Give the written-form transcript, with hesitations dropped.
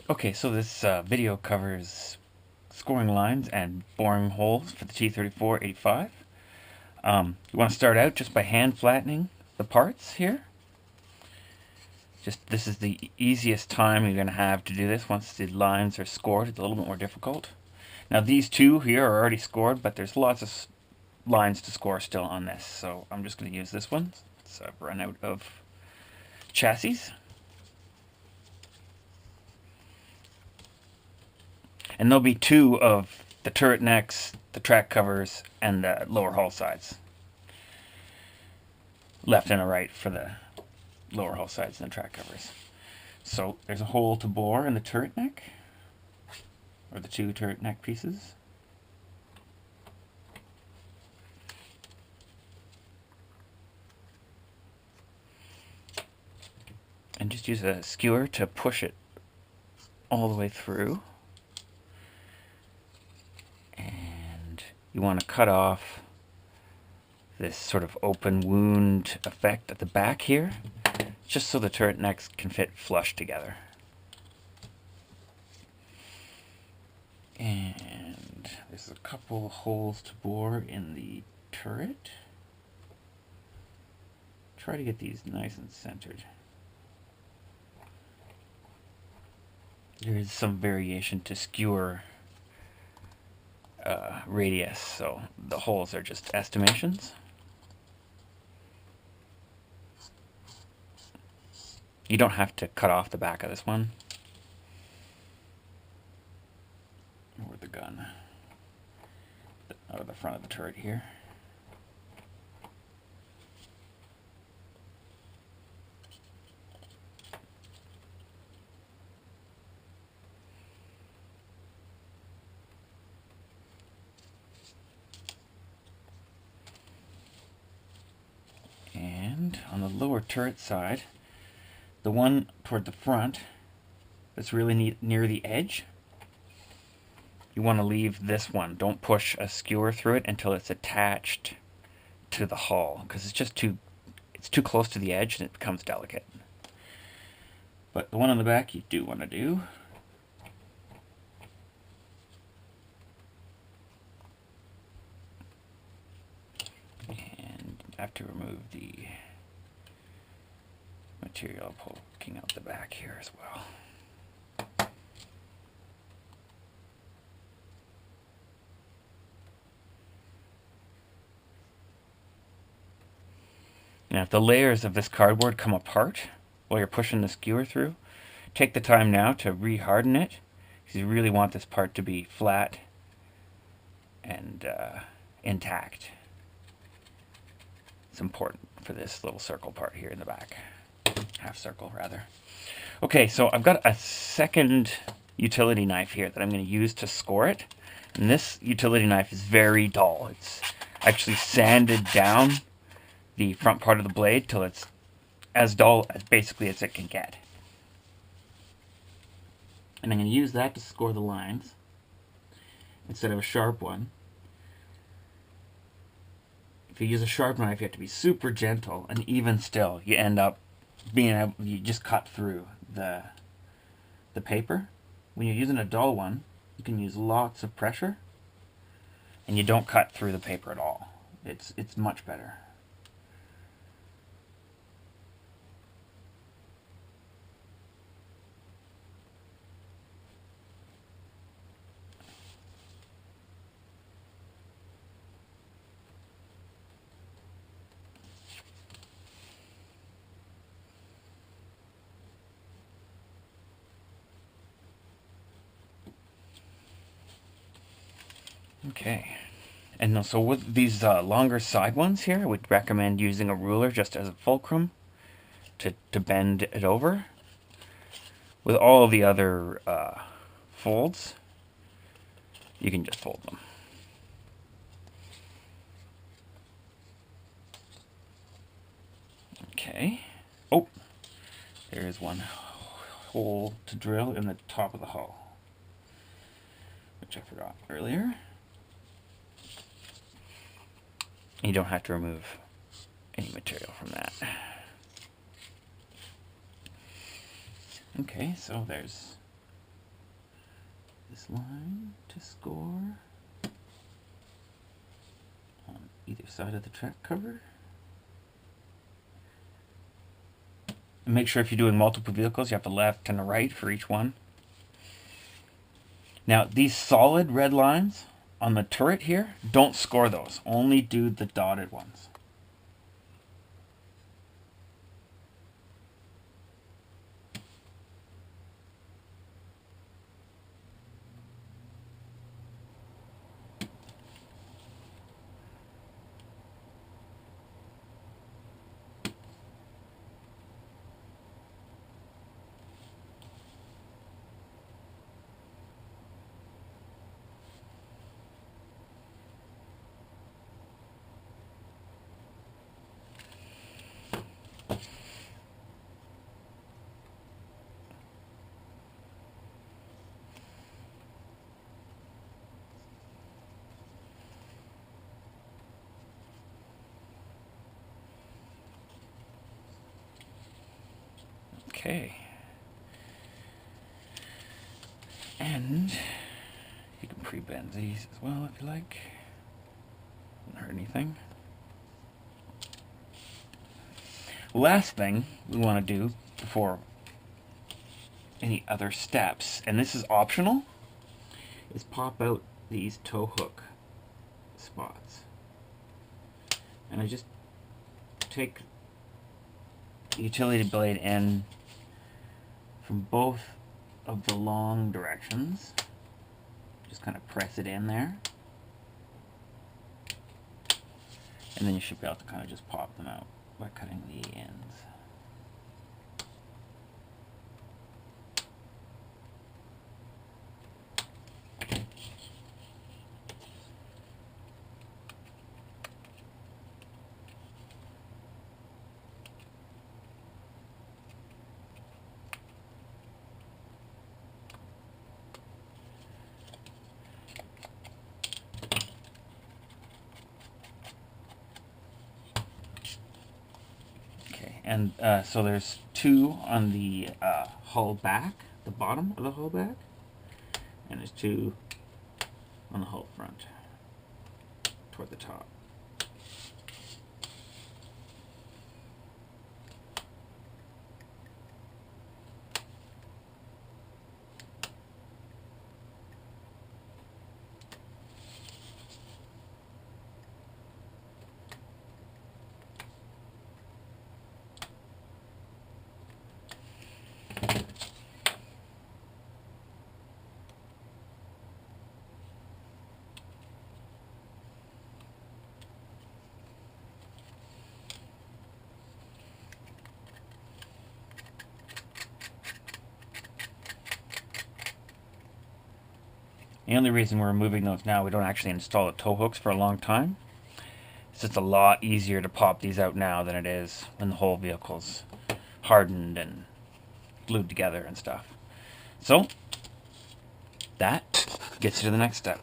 Okay, so this video covers scoring lines and boring holes for the t-34 85. You want to start out just by hand flattening the parts here. This is the easiest time you're going to have to do this. Once the lines are scored, it's a little bit more difficult. Now these two here are already scored, but there's lots of lines to score still on this, so I'm just going to use this one. So I've run out of chassis. And there'll be two of the turret necks, the track covers, and the lower hull sides. Left and a right for the lower hull sides and the track covers. So there's a hole to bore in the turret neck, or the two turret neck pieces. And just use a skewer to push it all the way through. You want to cut off this sort of open wound effect at the back here, just so the turret necks can fit flush together. And there's a couple holes to bore in the turret. Try to get these nice and centered. There is some variation to skewer radius, so the holes are just estimations. You don't have to cut off the back of this one or the gun out of the front of the turret here. On the lower turret side, the one toward the front that's really near the edge, you want to leave this one. Don't push a skewer through it until it's attached to the hull, because it's too close to the edge and it becomes delicate. But the one on the back you do want to do. And I have to remove the material poking out the back here as well. Now if the layers of this cardboard come apart while you're pushing the skewer through, take the time now to re-harden it, because you really want this part to be flat and intact. It's important for this little circle part here in the back. Half circle rather. Okay, so I've got a second utility knife here that I'm going to use to score it. And this utility knife is very dull. It's actually sanded down the front part of the blade till it's as dull as basically as it can get. And I'm going to use that to score the lines instead of a sharp one. If you use a sharp knife, you have to be super gentle, and even still, you end up you just cut through the paper. When you're using a dull one, you can use lots of pressure, and you don't cut through the paper at all. It's much better. Okay, and so with these longer side ones here, I would recommend using a ruler just as a fulcrum to bend it over. With all the other folds, you can just fold them. Okay. Oh, there is one hole to drill in the top of the hull, which I forgot earlier. You don't have to remove any material from that. Okay, so there's this line to score on either side of the track cover. And make sure if you're doing multiple vehicles, you have the left and the right for each one. Now, these solid red lines on the turret here, don't score those. Only do the dotted ones. Okay. And you can pre-bend these as well if you like. Doesn't hurt anything. Last thing we want to do before any other steps, and this is optional, is pop out these tow hook spots. And I just take the utility blade end from both of the long directions, just kind of press it in there, and then you should be able to kind of just pop them out by cutting the ends. And so there's two on the hull back, the bottom of the hull back, and there's two on the hull front, toward the top. The only reason we're removing those now, we don't actually install the tow hooks for a long time. It's just a lot easier to pop these out now than it is when the whole vehicle's hardened and glued together and stuff. So, that gets you to the next step.